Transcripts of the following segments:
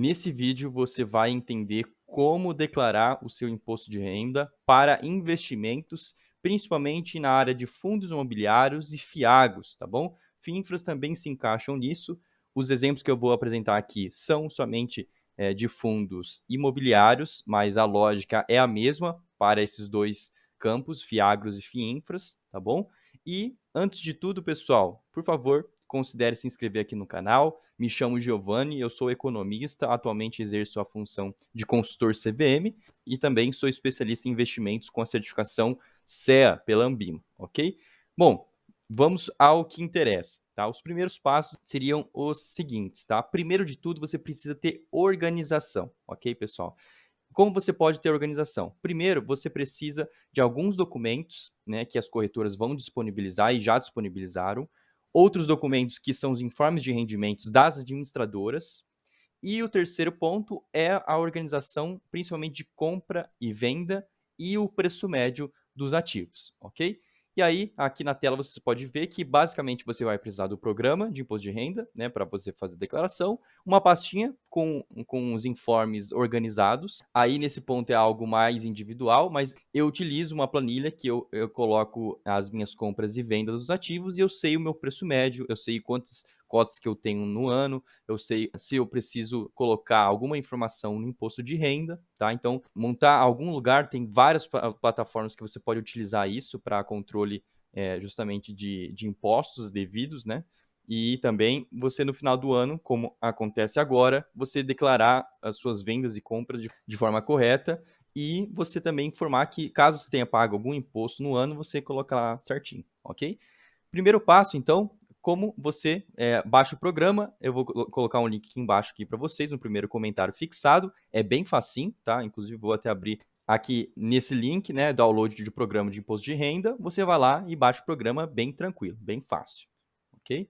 Nesse vídeo você vai entender como declarar o seu imposto de renda para investimentos, principalmente na área de fundos imobiliários e fiagros, tá bom? FIINFRAs também se encaixam nisso. Os exemplos que eu vou apresentar aqui são somente de fundos imobiliários, mas a lógica é a mesma para esses dois campos, fiagros e FIINFRAs, tá bom? E, antes de tudo, pessoal, por favor, considere se inscrever aqui no canal. Me chamo Giovanni, eu sou economista, atualmente exerço a função de consultor CVM e também sou especialista em investimentos com a certificação CEA pela Ambima, ok? Bom, vamos ao que interessa, tá? Os primeiros passos seriam os seguintes, tá? Primeiro de tudo, você precisa ter organização, ok, pessoal? Como você pode ter organização? Primeiro, você precisa de alguns documentos, né, que as corretoras vão disponibilizar e já disponibilizaram, outros documentos que são os informes de rendimentos das administradoras, e o terceiro ponto é a organização, principalmente de compra e venda e o preço médio dos ativos, ok? E aí, aqui na tela você pode ver que basicamente você vai precisar do programa de imposto de renda, né, para você fazer a declaração, uma pastinha com os informes organizados. Aí nesse ponto é algo mais individual, mas eu utilizo uma planilha que eu coloco as minhas compras e vendas dos ativos e eu sei o meu preço médio, eu sei quantas cotas que eu tenho no ano, eu sei se eu preciso colocar alguma informação no imposto de renda, tá? Então, montar algum lugar, tem várias plataformas que você pode utilizar isso para controle justamente de impostos devidos, né? E também você no final do ano, como acontece agora, você declarar as suas vendas e compras de forma correta e você também informar que caso você tenha pago algum imposto no ano, você colocar lá certinho, ok? Primeiro passo, então, como você baixa o programa. Eu vou colocar um link aqui embaixo aqui para vocês, no primeiro comentário fixado. É bem facinho, tá? Inclusive, vou até abrir aqui nesse link, né? Download de programa de imposto de renda. Você vai lá e baixa o programa bem tranquilo, bem fácil, ok?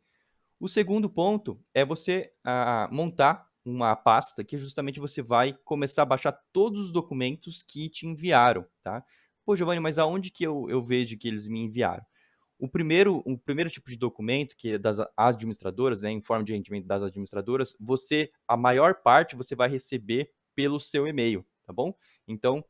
O segundo ponto é você montar uma pasta que justamente você vai começar a baixar todos os documentos que te enviaram, tá? Pô, Giovanni, mas aonde que eu vejo que eles me enviaram? O primeiro tipo de documento, que é das administradoras, né, informe de rendimento das administradoras, a maior parte você vai receber pelo seu e-mail, tá bom? Então,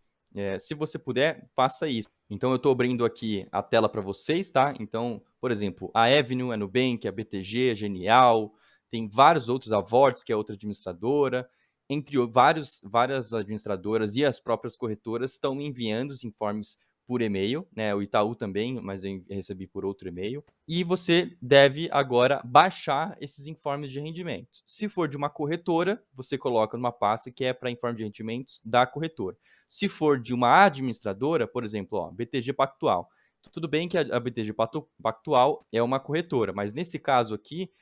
se você puder, faça isso. Então, eu estou abrindo aqui a tela para vocês, tá? Então, por exemplo, a Avenue, a Nubank, a BTG, a Genial, tem vários outros, a Vortex, que é outra administradora, entre várias administradoras e as próprias corretoras estão me enviando os informes por e-mail, né? O Itaú também, mas eu recebi por outro e-mail. E você deve agora baixar esses informes de rendimentos. Se for de uma corretora, você coloca numa pasta que é para informe de rendimentos da corretora. Se for de uma administradora, por exemplo, ó, BTG Pactual. Tudo bem que a BTG Pactual é uma corretora, mas nesse caso aqui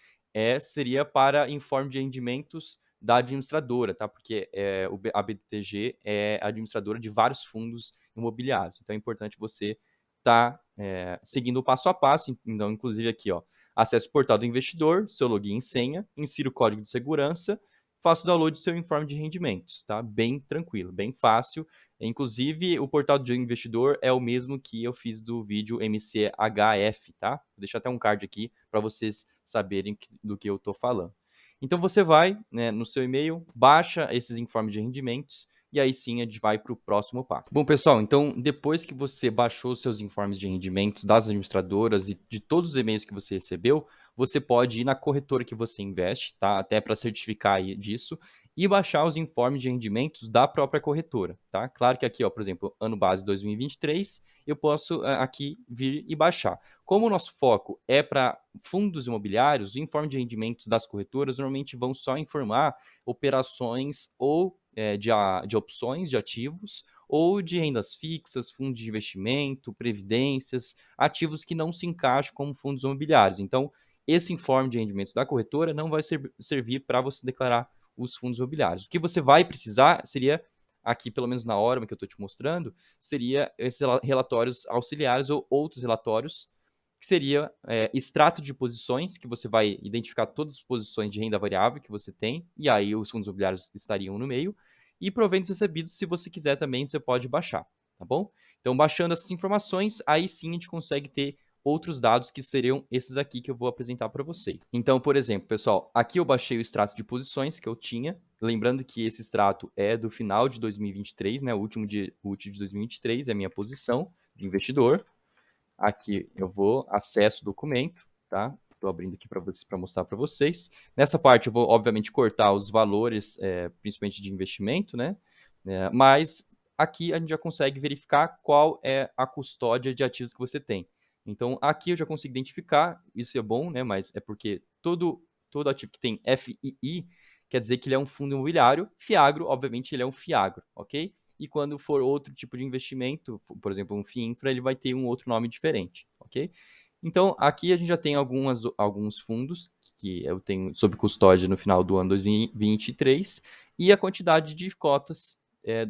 seria para informe de rendimentos da administradora, tá? Porque a BTG é administradora de vários fundos imobiliários. Então é importante você estar seguindo o passo a passo. Então, inclusive aqui, ó, acesse o portal do investidor, seu login e senha, insira o código de segurança, faça o download do seu informe de rendimentos, tá? Bem tranquilo, bem fácil. Inclusive, o portal do investidor é o mesmo que eu fiz do vídeo MCHF, tá? Vou deixar até um card aqui para vocês saberem do que eu estou falando. Então, você vai, né, no seu e-mail, baixa esses informes de rendimentos e aí sim a gente vai para o próximo passo. Bom, pessoal, então depois que você baixou os seus informes de rendimentos das administradoras e de todos os e-mails que você recebeu, você pode ir na corretora que você investe, tá? Até para certificar disso, e baixar os informes de rendimentos da própria corretora, tá? Claro que aqui, ó, por exemplo, ano base 2023, eu posso aqui vir e baixar. Como o nosso foco é para fundos imobiliários, o informe de rendimentos das corretoras normalmente vão só informar operações ou de opções de ativos ou de rendas fixas, fundos de investimento, previdências, ativos que não se encaixam como fundos imobiliários. Então, esse informe de rendimentos da corretora não vai servir para você declarar os fundos imobiliários. O que você vai precisar seria, aqui pelo menos na hora que eu estou te mostrando, seria esses relatórios auxiliares ou outros relatórios, que seria extrato de posições, que você vai identificar todas as posições de renda variável que você tem, e aí os fundos imobiliários estariam no meio, e proventos recebidos, se você quiser também, você pode baixar, tá bom? Então, baixando essas informações, aí sim a gente consegue ter outros dados que seriam esses aqui que eu vou apresentar para vocês. Então, por exemplo, pessoal, aqui eu baixei o extrato de posições que eu tinha, Lembrando que esse extrato é do final de 2023, né? O último dia útil de 2023 é a minha posição de investidor. Aqui eu vou acesso documento, tá? Estou abrindo aqui para mostrar para vocês. Nessa parte eu vou, obviamente, cortar os valores, principalmente de investimento, né? Mas aqui a gente já consegue verificar qual é a custódia de ativos que você tem. Então, aqui eu já consigo identificar, isso é bom, né? Mas é porque todo ativo que tem FII quer dizer que ele é um fundo imobiliário. Fiagro, obviamente, ele é um fiagro, ok? E quando for outro tipo de investimento, por exemplo, um FII Infra, ele vai ter um outro nome diferente, ok? Então, aqui a gente já tem alguns fundos que eu tenho sob custódia no final do ano 2023 e a quantidade de cotas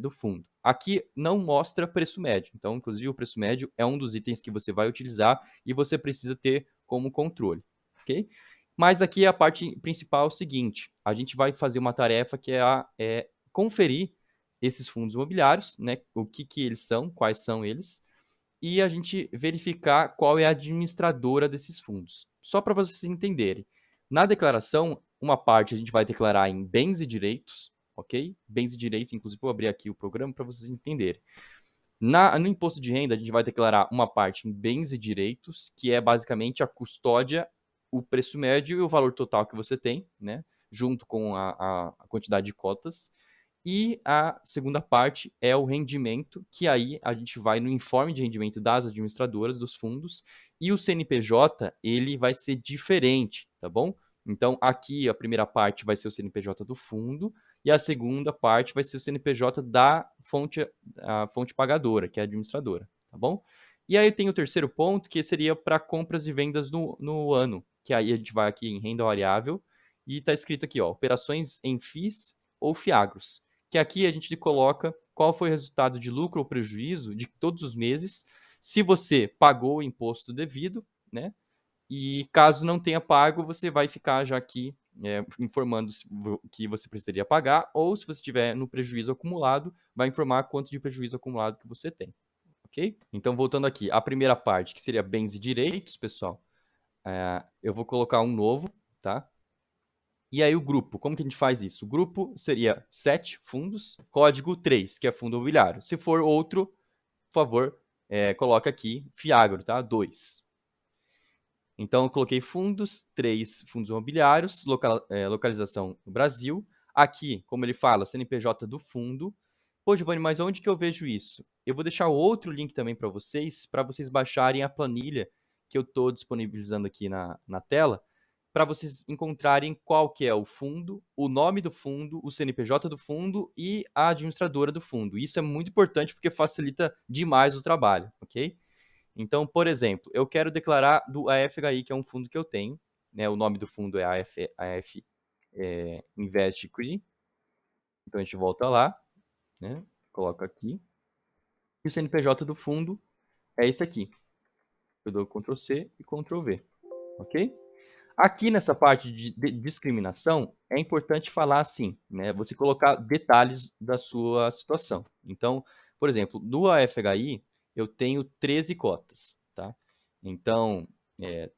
do fundo. Aqui não mostra preço médio, então, inclusive, o preço médio é um dos itens que você vai utilizar e você precisa ter como controle, ok? Mas aqui a parte principal é o seguinte, a gente vai fazer uma tarefa que é conferir esses fundos imobiliários, né? O que eles são, quais são eles, e a gente verificar qual é a administradora desses fundos. Só para vocês entenderem. Na declaração, uma parte a gente vai declarar em bens e direitos, ok? Bens e direitos, inclusive vou abrir aqui o programa para vocês entenderem. No imposto de renda, a gente vai declarar uma parte em bens e direitos, que é basicamente a custódia, o preço médio e o valor total que você tem, né? Junto com a quantidade de cotas. E a segunda parte é o rendimento, que aí a gente vai no informe de rendimento das administradoras dos fundos e o CNPJ, ele vai ser diferente, tá bom? Então, aqui a primeira parte vai ser o CNPJ do fundo e a segunda parte vai ser o CNPJ da a fonte pagadora, que é a administradora, tá bom? E aí tem o terceiro ponto, que seria para compras e vendas no ano, que aí a gente vai aqui em renda variável e está escrito aqui, ó, operações em FIIs ou FIAGROS, que aqui a gente coloca qual foi o resultado de lucro ou prejuízo de todos os meses, se você pagou o imposto devido, né? E caso não tenha pago, você vai ficar já aqui informando que você precisaria pagar, ou se você estiver no prejuízo acumulado, vai informar quanto de prejuízo acumulado que você tem, ok? Então, voltando aqui, a primeira parte, que seria bens e direitos, pessoal, eu vou colocar um novo, tá? E aí o grupo, como que a gente faz isso? O grupo seria 7 fundos, código 3, que é fundo imobiliário. Se for outro, por favor, coloca aqui Fiagro, tá? 2. Então, eu coloquei fundos, 3 fundos imobiliários, localização no Brasil. Aqui, como ele fala, CNPJ do fundo. Pô, Giovanni, mas onde que eu vejo isso? Eu vou deixar outro link também para vocês baixarem a planilha que eu estou disponibilizando aqui na tela, para vocês encontrarem qual que é o fundo, o nome do fundo, o CNPJ do fundo e a administradora do fundo. Isso é muito importante porque facilita demais o trabalho, ok? Então, por exemplo, eu quero declarar do AFHI, que é um fundo que eu tenho, né? O nome do fundo é AF Invest Equity. Então a gente volta lá, né? Coloca aqui. E o CNPJ do fundo é esse aqui. Eu dou Ctrl C e Ctrl V, ok? Aqui nessa parte de discriminação, é importante falar assim, né? Você colocar detalhes da sua situação. Então, por exemplo, no AFHI, eu tenho 13 cotas, tá? Então,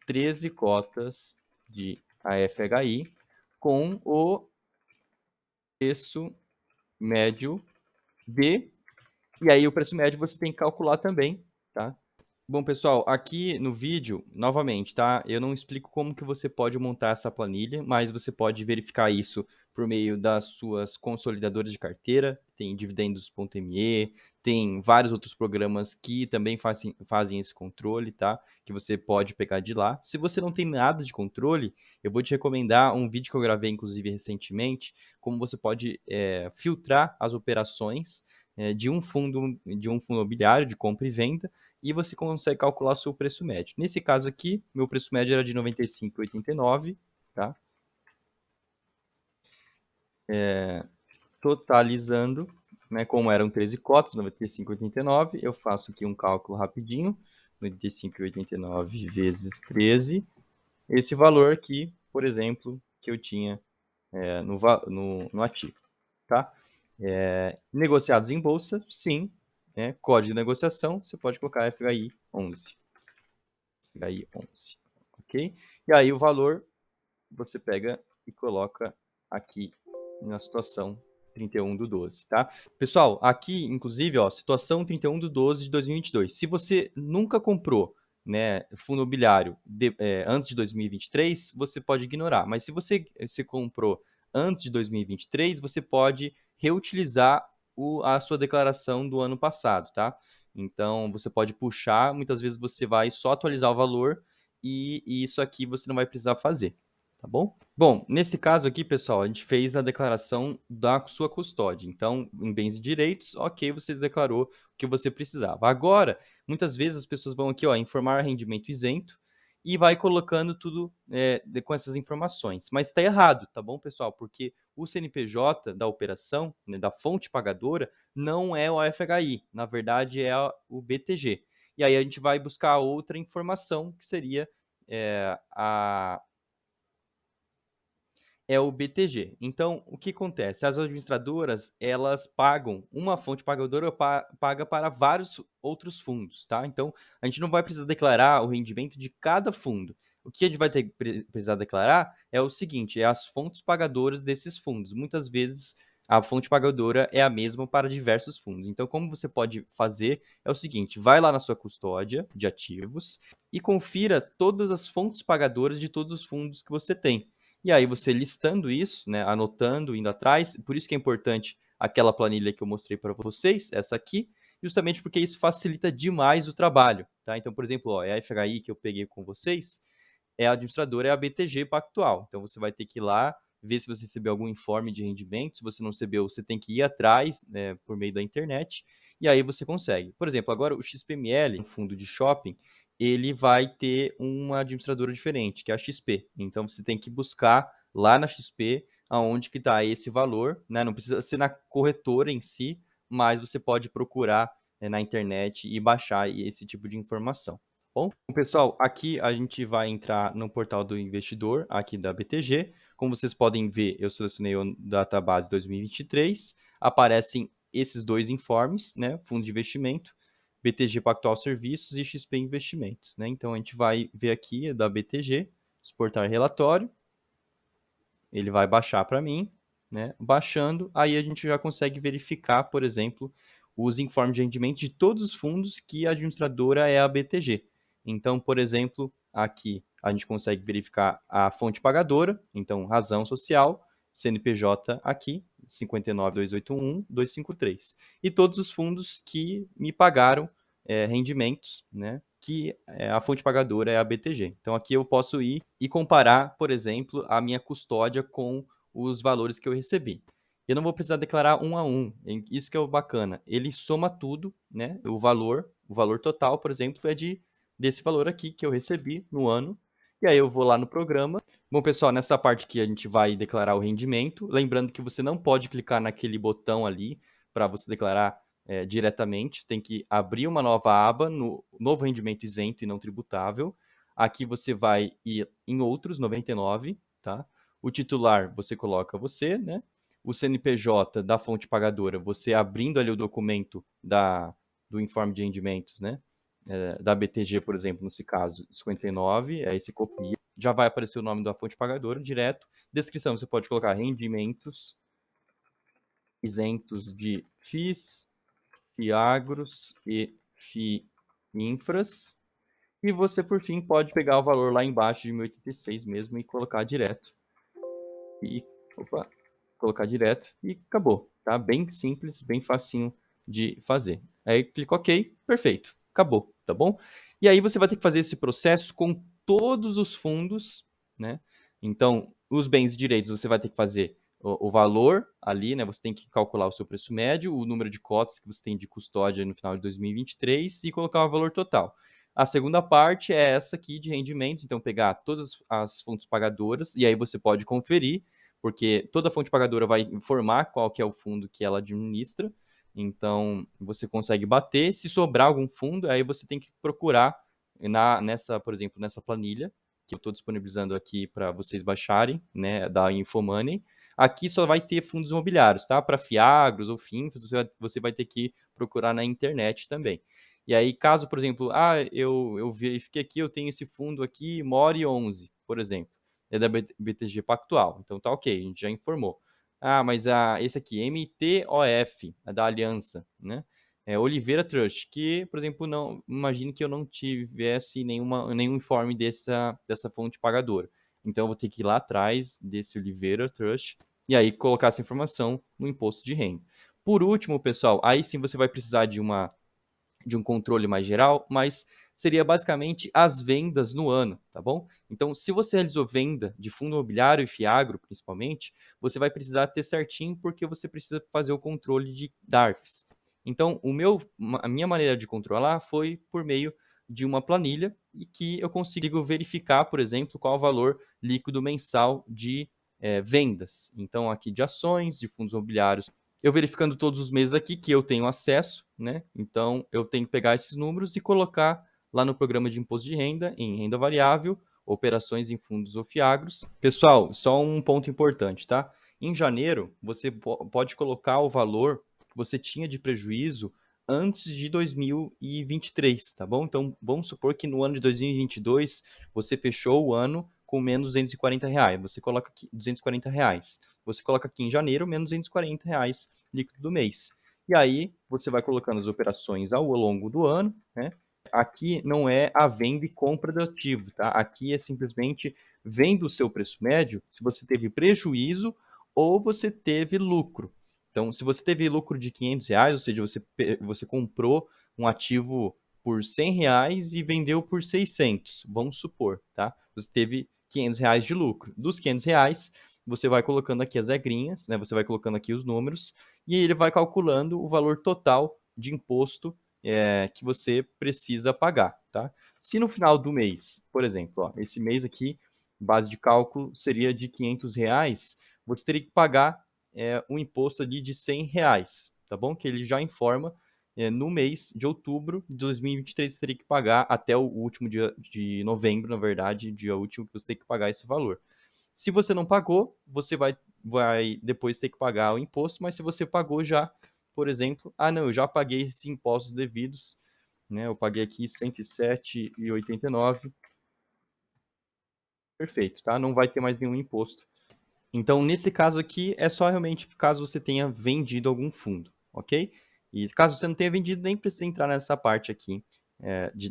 13 cotas de AFHI com o preço médio de... E aí, o preço médio você tem que calcular também, tá? Bom, pessoal, aqui no vídeo, novamente, tá? Eu não explico como que você pode montar essa planilha, mas você pode verificar isso por meio das suas consolidadoras de carteira, tem dividendos.me, tem vários outros programas que também fazem esse controle, tá? Que você pode pegar de lá. Se você não tem nada de controle, eu vou te recomendar um vídeo que eu gravei, inclusive, recentemente, como você pode filtrar as operações de um fundo imobiliário de compra e venda, e você consegue calcular o seu preço médio. Nesse caso aqui, meu preço médio era de R$ 95,89, tá? Totalizando, né, como eram 13 cotas, 95,89, eu faço aqui um cálculo rapidinho, 95,89 vezes 13, esse valor aqui, por exemplo, que eu tinha no ativo, tá? Negociados em bolsa, sim, código de negociação, você pode colocar FHI 11. FHI 11, ok? E aí o valor você pega e coloca aqui na situação 31/12, tá? Pessoal, aqui, inclusive, ó, situação 31/12 de 2022. Se você nunca comprou, né, fundo imobiliário antes de 2023, você pode ignorar. Mas se você se comprou antes de 2023, você pode reutilizar a sua declaração do ano passado, tá? Então, você pode puxar, muitas vezes você vai só atualizar o valor e isso aqui você não vai precisar fazer, tá bom? Bom, nesse caso aqui, pessoal, a gente fez a declaração da sua custódia. Então, em bens e direitos, ok, você declarou o que você precisava. Agora, muitas vezes as pessoas vão aqui, ó, informar rendimento isento e vai colocando tudo com essas informações. Mas está errado, tá bom, pessoal? Porque o CNPJ da operação, né, da fonte pagadora, não é o FHI. Na verdade, é o BTG. E aí a gente vai buscar outra informação, que seria o BTG. Então, o que acontece? As administradoras, elas pagam, uma fonte pagadora paga para vários outros fundos, tá? Então, a gente não vai precisar declarar o rendimento de cada fundo. O que a gente vai precisar declarar é o seguinte, é as fontes pagadoras desses fundos. Muitas vezes, a fonte pagadora é a mesma para diversos fundos. Então, como você pode fazer é o seguinte, vai lá na sua custódia de ativos e confira todas as fontes pagadoras de todos os fundos que você tem. E aí você listando isso, né, anotando, indo atrás, por isso que é importante aquela planilha que eu mostrei para vocês, essa aqui, justamente porque isso facilita demais o trabalho, tá? Então, por exemplo, ó, é a FHI que eu peguei com vocês, a administradora é a BTG Pactual. Então, você vai ter que ir lá, ver se você recebeu algum informe de rendimento. Se você não recebeu, você tem que ir atrás, né, por meio da internet, e aí você consegue. Por exemplo, agora o XPML, um fundo de shopping, ele vai ter uma administradora diferente, que é a XP. Então, você tem que buscar lá na XP aonde que está esse valor, né? Não precisa ser na corretora em si, mas você pode procurar na internet e baixar esse tipo de informação. Bom, pessoal, aqui a gente vai entrar no portal do investidor, aqui da BTG. Como vocês podem ver, eu selecionei o Database 2023. Aparecem esses dois informes, né? Fundo de investimento, BTG Pactual Serviços e XP Investimentos, né? Então, a gente vai ver aqui da BTG, exportar relatório. Ele vai baixar para mim, né? Baixando, aí a gente já consegue verificar, por exemplo, os informes de rendimento de todos os fundos que a administradora é a BTG. Então, por exemplo, aqui a gente consegue verificar a fonte pagadora, então razão social, CNPJ aqui, 59.281.253. E todos os fundos que me pagaram rendimentos, né? Que a fonte pagadora é a BTG. Então aqui eu posso ir e comparar, por exemplo, a minha custódia com os valores que eu recebi. Eu não vou precisar declarar um a um, isso que é o bacana. Ele soma tudo, né? O valor total, por exemplo, é desse valor aqui que eu recebi no ano. E aí eu vou lá no programa. Bom, pessoal, nessa parte aqui a gente vai declarar o rendimento. Lembrando que você não pode clicar naquele botão ali para você declarar diretamente, tem que abrir uma nova aba no novo rendimento isento e não tributável. Aqui você vai ir em outros, 99, tá? O titular você coloca você, né? O CNPJ da fonte pagadora, você abrindo ali o documento do informe de rendimentos, né? Da BTG, por exemplo, nesse caso, 59, aí você copia, já vai aparecer o nome da fonte pagadora direto. Descrição, você pode colocar rendimentos isentos de FIIs, FIAGROS e FIINFRAS. E você, por fim, pode pegar o valor lá embaixo de 1086 mesmo e colocar direto. E, colocar direto e acabou, tá? Bem simples, bem facinho de fazer. Aí clica OK, perfeito, acabou, tá bom? E aí você vai ter que fazer esse processo com todos os fundos, né? Então, os bens e direitos você vai ter que fazer o valor ali, né? Você tem que calcular o seu preço médio, o número de cotas que você tem de custódia no final de 2023 e colocar o valor total. A segunda parte é essa aqui de rendimentos, então pegar todas as fontes pagadoras e aí você pode conferir, porque toda fonte pagadora vai informar qual que é o fundo que ela administra, então você consegue bater. Se sobrar algum fundo, aí você tem que procurar por exemplo, nessa planilha que eu estou disponibilizando aqui para vocês baixarem, né, da Infomoney. Aqui só vai ter fundos imobiliários, tá? Para Fiagros ou FINFAs, você vai ter que procurar na internet também. E aí, caso, por exemplo, eu verifiquei aqui, eu tenho esse fundo aqui, More 11, por exemplo, é da BTG Pactual. Então tá ok, a gente já informou. Ah, mas esse aqui, MTOF, é da Aliança, né? É Oliveira Trust, que, por exemplo, não imagine que eu não tivesse nenhum informe dessa fonte pagadora. Então, eu vou ter que ir lá atrás desse Oliveira Trust e aí colocar essa informação no imposto de renda. Por último, pessoal, aí sim você vai precisar de um controle mais geral, mas seria basicamente as vendas no ano, tá bom? Então, se você realizou venda de fundo imobiliário e Fiagro, principalmente, você vai precisar ter certinho porque você precisa fazer o controle de DARFs. Então, a minha maneira de controlar foi por meio de uma planilha e que eu consigo verificar, por exemplo, qual o valor líquido mensal de vendas. Então, aqui de ações, de fundos imobiliários, eu verificando todos os meses aqui que eu tenho acesso, né? Então, eu tenho que pegar esses números e colocar lá no programa de imposto de renda, em renda variável, operações em fundos ou fiagros. Pessoal, só um ponto importante, tá? Em janeiro, você pode colocar o valor que você tinha de prejuízo antes de 2023, tá bom? Então, vamos supor que no ano de 2022, você fechou o ano com menos R$ 240. Você coloca aqui R$ 240. Você coloca aqui em janeiro, menos R$ 240 líquido do mês. E aí, você vai colocando as operações ao longo do ano, né? Aqui não é a venda e compra do ativo, tá? Aqui é simplesmente venda o seu preço médio se você teve prejuízo ou você teve lucro. Então, se você teve lucro de R$ 500, ou seja, você comprou um ativo por R$ 100 e vendeu por 600, vamos supor, tá? Você teve R$ 500 de lucro. Dos R$ 500, você vai colocando aqui as regrinhas, né? Você vai colocando aqui os números e aí ele vai calculando o valor total de imposto que você precisa pagar, tá? Se no final do mês, por exemplo, ó, esse mês aqui, base de cálculo seria de R$ 500, você teria que pagar um imposto ali de R$ 100, tá bom? Que ele já informa no mês de outubro de 2023 você teria que pagar até o último dia de novembro, na verdade, dia último que você tem que pagar esse valor. Se você não pagou, você vai depois ter que pagar o imposto, mas se você pagou já, por exemplo, não, eu já paguei esses impostos devidos, né? Eu paguei aqui R$ 107,89, perfeito, tá? Não vai ter mais nenhum imposto. Então, nesse caso aqui, é só realmente caso você tenha vendido algum fundo, ok? E caso você não tenha vendido, nem precisa entrar nessa parte aqui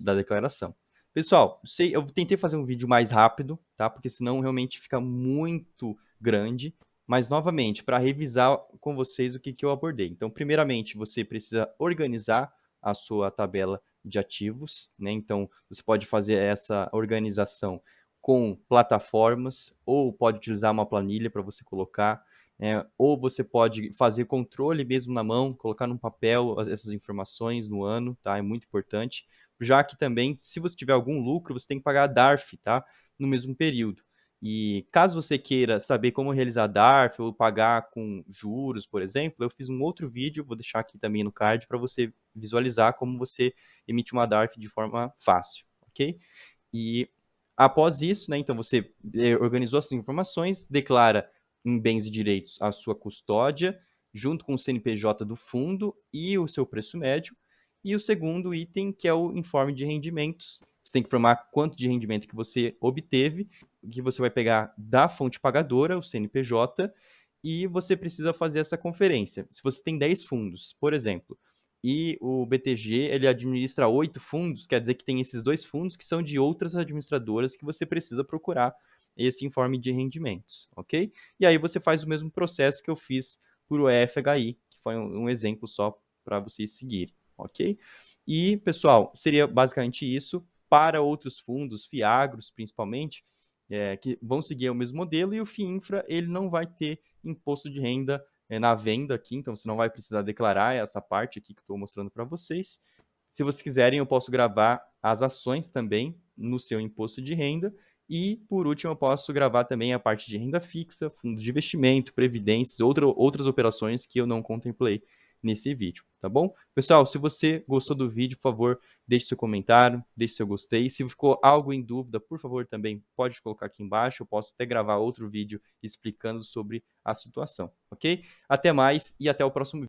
da declaração. Pessoal, eu tentei fazer um vídeo mais rápido, tá? Porque senão realmente fica muito grande. Mas, novamente, para revisar com vocês o que eu abordei. Então, primeiramente, você precisa organizar a sua tabela de ativos, né? Então, você pode fazer essa organização com plataformas, ou pode utilizar uma planilha para você colocar, ou você pode fazer controle mesmo na mão, colocar num papel essas informações no ano, tá? É muito importante, já que também, se você tiver algum lucro, você tem que pagar a DARF, tá? No mesmo período. E caso você queira saber como realizar DARF ou pagar com juros, por exemplo, eu fiz um outro vídeo, vou deixar aqui também no card para você visualizar como você emite uma DARF de forma fácil, ok? E após isso, né, então você organizou essas informações, declara em bens e direitos a sua custódia, junto com o CNPJ do fundo e o seu preço médio. E o segundo item, que é o informe de rendimentos. Você tem que informar quanto de rendimento que você obteve, que você vai pegar da fonte pagadora, o CNPJ, e você precisa fazer essa conferência. Se você tem 10 fundos, por exemplo, e o BTG ele administra 8 fundos, quer dizer que tem esses 2 fundos que são de outras administradoras que você precisa procurar esse informe de rendimentos, ok? E aí você faz o mesmo processo que eu fiz por o FHI, que foi um exemplo só para vocês seguirem, ok? E, pessoal, seria basicamente isso. Para outros fundos, FIAGROS principalmente, que vão seguir o mesmo modelo, e o FIINFRA ele não vai ter imposto de renda na venda aqui, então você não vai precisar declarar essa parte aqui que estou mostrando para vocês. Se vocês quiserem, eu posso gravar as ações também no seu imposto de renda. E, por último, eu posso gravar também a parte de renda fixa, fundos de investimento, previdências, outras operações que eu não contemplei nesse vídeo, tá bom? Pessoal, se você gostou do vídeo, por favor, deixe seu comentário, deixe seu gostei. Se ficou algo em dúvida, por favor, também pode colocar aqui embaixo. Eu posso até gravar outro vídeo explicando sobre a situação, ok? Até mais e até o próximo vídeo.